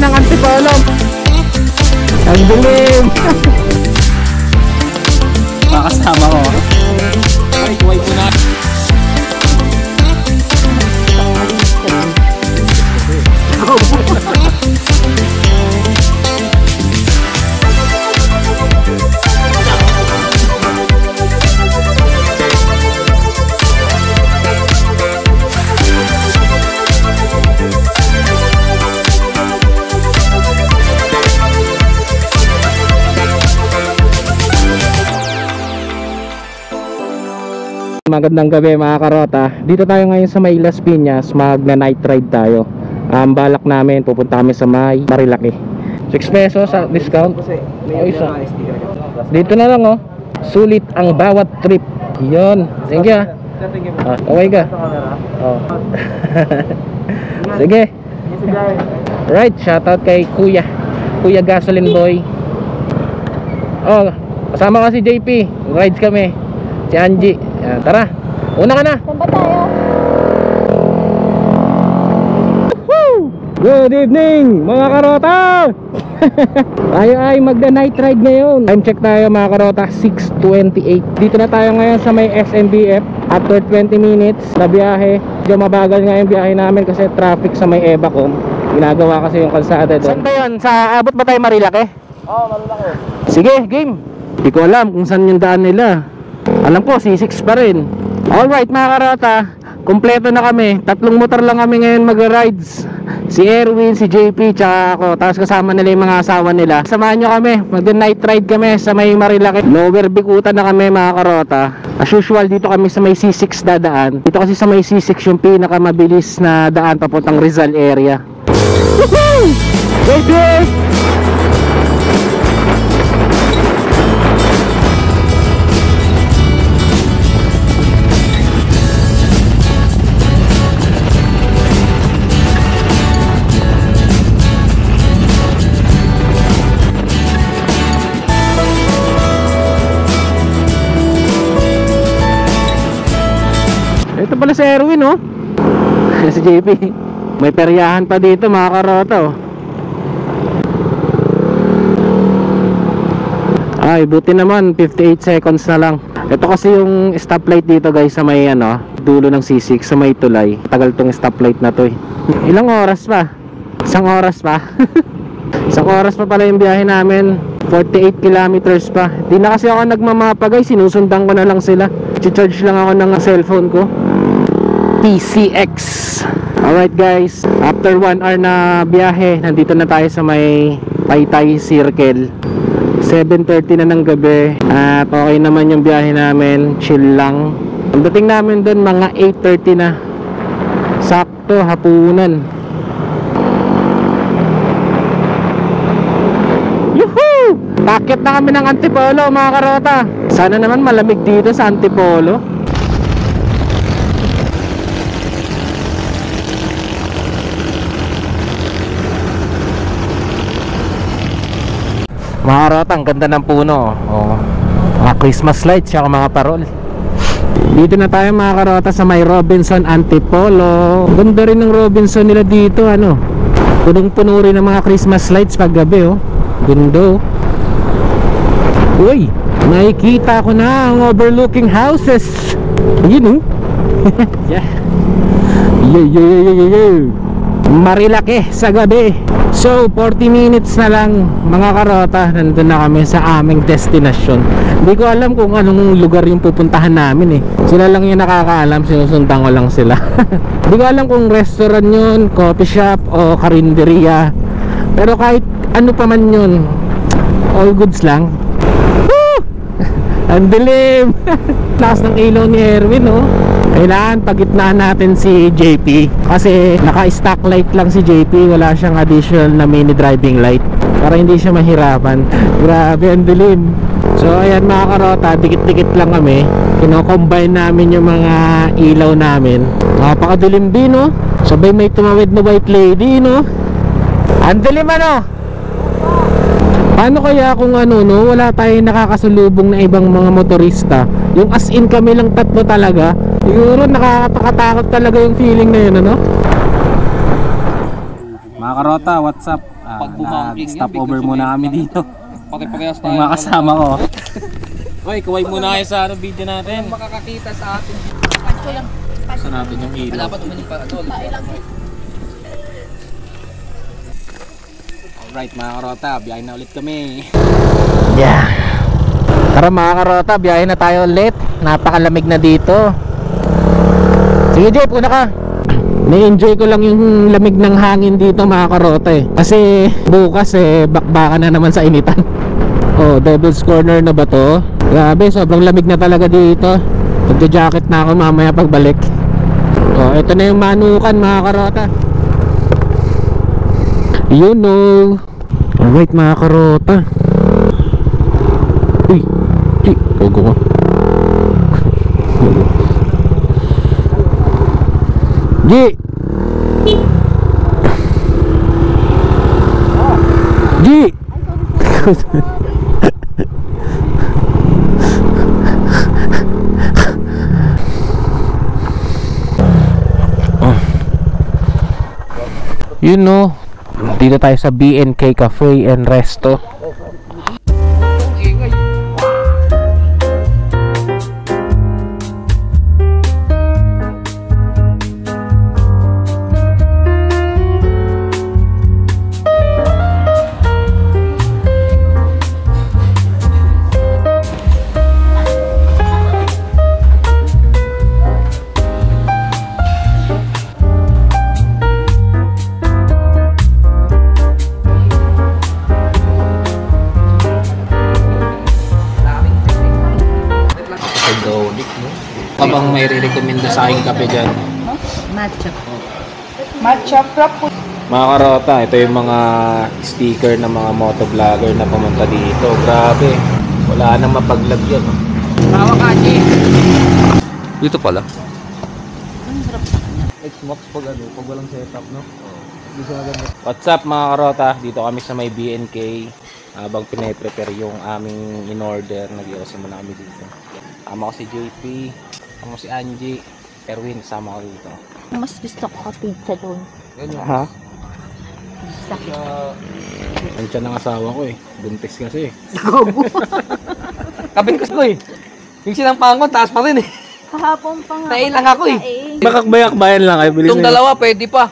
ng Antipolo. Ang dilim. Makasama ko. Ay, kuway po na. Magandang gabi mga karota. Dito tayo ngayon sa may Las Piñas. Magna night ride tayo. Balak namin pupunta kami sa may Marilaki. 6 pesos sa discount. Isa. Dito na lang oh. Sulit ang bawat trip. Yun. Thank you. Okay ka. Sige. Right, shoutout kay Kuya Gasoline Boy. Oh, kasama ka si JP. Rides kami. Si Angie. Yan, tara. Una ka na. Saan ba tayo? Good evening mga karota. Tayo ay magda night ride ngayon. Time check tayo mga karota, 6:28. Dito na tayo ngayon sa may SMBF. After 20 minutes na biyahe. Medyo mabagal nga yung biyahe namin kasi traffic sa may Ebacom. Ginagawa kasi yung kalsada doon. Saan ba yun? Sa abot ba tayo Marilaki? Oo, Marilaki. Sige, game. Hindi ko alam kung saan yung daan nila. Alam ko, C6 pa rin. Alright mga karota, kompleto na kami. 3 motor lang kami ngayon mag-rides. Si Erwin, si JP, tsaka ako. Tapos kasama nila yung mga asawa nila. Samahan nyo kami, mag-night ride kami sa may Marilaki. Lower Bikutan na kami mga karota. As usual, dito kami sa may C6 dadaan. Dito kasi sa may C6 yung pinakamabilis na daan papuntang Rizal area. Woohoo! JP! Ito pala si Erwin oh. Si JP. May peryahan pa dito mga karota oh. Ay buti naman 58 seconds na lang. Ito kasi yung stoplight dito guys sa may dulo ng C6 sa may tulay. Tagal tong stoplight na to eh. Ilang oras pa? 1 oras pa. 1 oras pa pala yung biyahe namin. 48 kilometers pa. Di na kasi ako nagmamapa guys. Sinusundan ko na lang sila. I-charge lang ako ng cellphone ko. PCX. Alright guys, after 1 hour na biyahe, nandito na tayo sa may Taytay Circle. 7:30 na ng gabi. At okay naman yung biyahe namin. Chill lang. Ang dating namin doon mga 8:30 na. Sakto, hapunan. Yuhuu! Takit na kami ng Antipolo mga karota. Sana naman malamig dito sa Antipolo. Mga karota, ang ganda ng puno oh. Mga Christmas lights saka mga parol. Dito na tayo mga karota sa may Robinson Antipolo. Ganda rin ng Robinson nila dito punong-puno rin ng mga Christmas lights pag gabi oh. Gundo. Uy, nakikita ko na ang overlooking houses. Yun oh. Yeah. Yeah. Marilaki sa gabi. So 40 minutes na lang mga karota, nandun na kami sa aming destination. Hindi ko alam kung anong lugar yung pupuntahan namin eh. Sila lang yung nakakaalam, sinusundan ko lang sila. Hindi ko alam kung restaurant yun, coffee shop o karinderya. Pero kahit ano pa man yun, all goods lang. Woo! Ang dilim. Lakas ng ilaw ni Erwin oh. Kailangan pagitnaan natin si JP kasi naka-stock light lang si JP. Wala siyang additional na mini driving light para hindi siya mahirapan. Grabe ang dilim. So ayan mga karota, dikit-dikit lang kami. Kino-combine namin yung mga ilaw namin. Napakadilim din no. Sabay may tumawid na white lady no. Ang dilim Paano kaya kung wala tayong nakakasalubong na ibang mga motorista? Yung as in kami lang tatlo talaga. Siguro nakakatakot talaga yung feeling na yun Mga karota, what's up? Pag bumangking yan, Stop over muna kami dito. Pare-parehas tayo. Yung mga kasama ko. Hoy, kuway muna kayo sa video natin. Makakakita sa atin. Gusto natin yung ilaw. Dapat umanin pa. Alright mga karota, biyahe na ulit kami. Yeah. Tara mga karota, biyahe na tayo ulit. Napakalamig na dito. Sige Jeff, una ka. Na-enjoy ko lang yung lamig ng hangin dito mga karota eh. Kasi bukas bakbakan na naman sa initan. Oh, Devil's Corner na ba to? Grabe, sobrang lamig na talaga dito. Magja-jacket na ako mamaya pagbalik. Oh, ito na yung manukan mga karota. You know. Alright mga karota. Uy, pogo ko. G. G. You know, dito tayo sa BNK Cafe and Resto. Kabang may re-recommenda sa aking kape dyan? Matcha. Matcha frappe. Mga karota, ito yung mga sticker ng mga motovlogger na pumunta dito. Grabe, wala nang mapaglagyan. Tawa ka, G. Dito pala. Xbox pag walang setup, no? What's up mga karota, dito kami sa may BNK. Habang pinaprepare yung aming in-order, nag-iosimo na kami dito. Tama ko si JP, tama ko si Angie, Erwin, sama ko dito. Mas gusto ko ka pizza doon. Ha? Sakit. Andiyan ng asawa ko eh, buntis kasi. Kabin ko eh. Yung silang pangon, taas pa rin eh. Kahapon pa nga. Nailang ako eh. Makakbayak-bayan lang kayo, bilis Itong dalawa, pwede pa.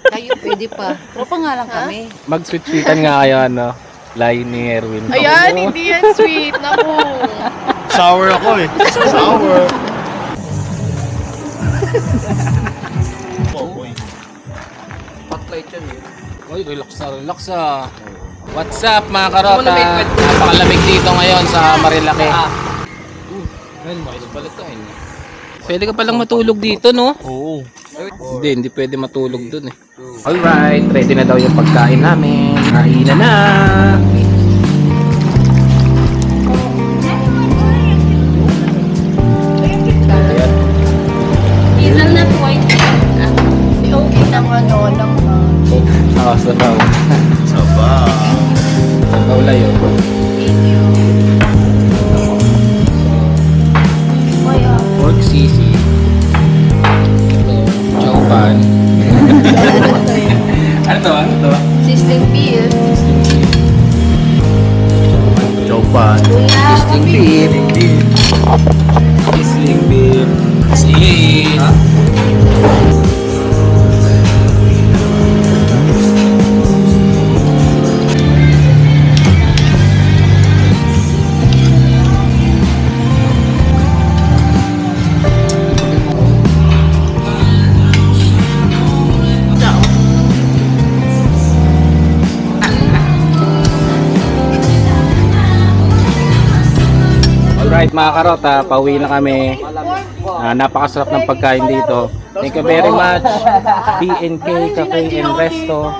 Kayo pwede pa. Tropa nga lang kami. Mag-sweet-sweetan nga kayo, ano? Line ni Erwin. Ayan, hindi yan sweet. Naku. Sour ako eh. Sour. Spotlight yan eh. Oy, relax ah. What's up mga karota? Napakalamig dito ngayon sa Marilake. Pwede ka palang matulog dito, no? Oo. Hindi pwede matulog dun eh. Alright, ready na daw yung pagkain namin. Kainan na! Diesel na white. Okay na ano lang. Sabaw. Sabaw. Sabaw layo. Thank you. Pork sisig. Ito, chow pan. Ano to? Sizzling beef. Chopan. Sizzling beef. Sizzling beef. Sisig. Alright mga karota, pauwi na kami. Napakasarap ng pagkain dito. Thank you very much. BNK Cafe and Resto.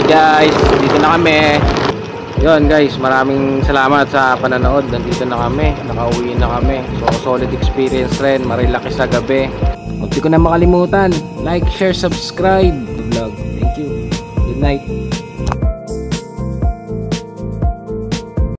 guys, dito na kami. Yun guys, maraming salamat sa pananood. Nandito na kami, nakauwi na kami. So solid experience rin, marilaki sa gabi. Huwag ko na makalimutan, like, share, subscribe vlog. Thank you, good night.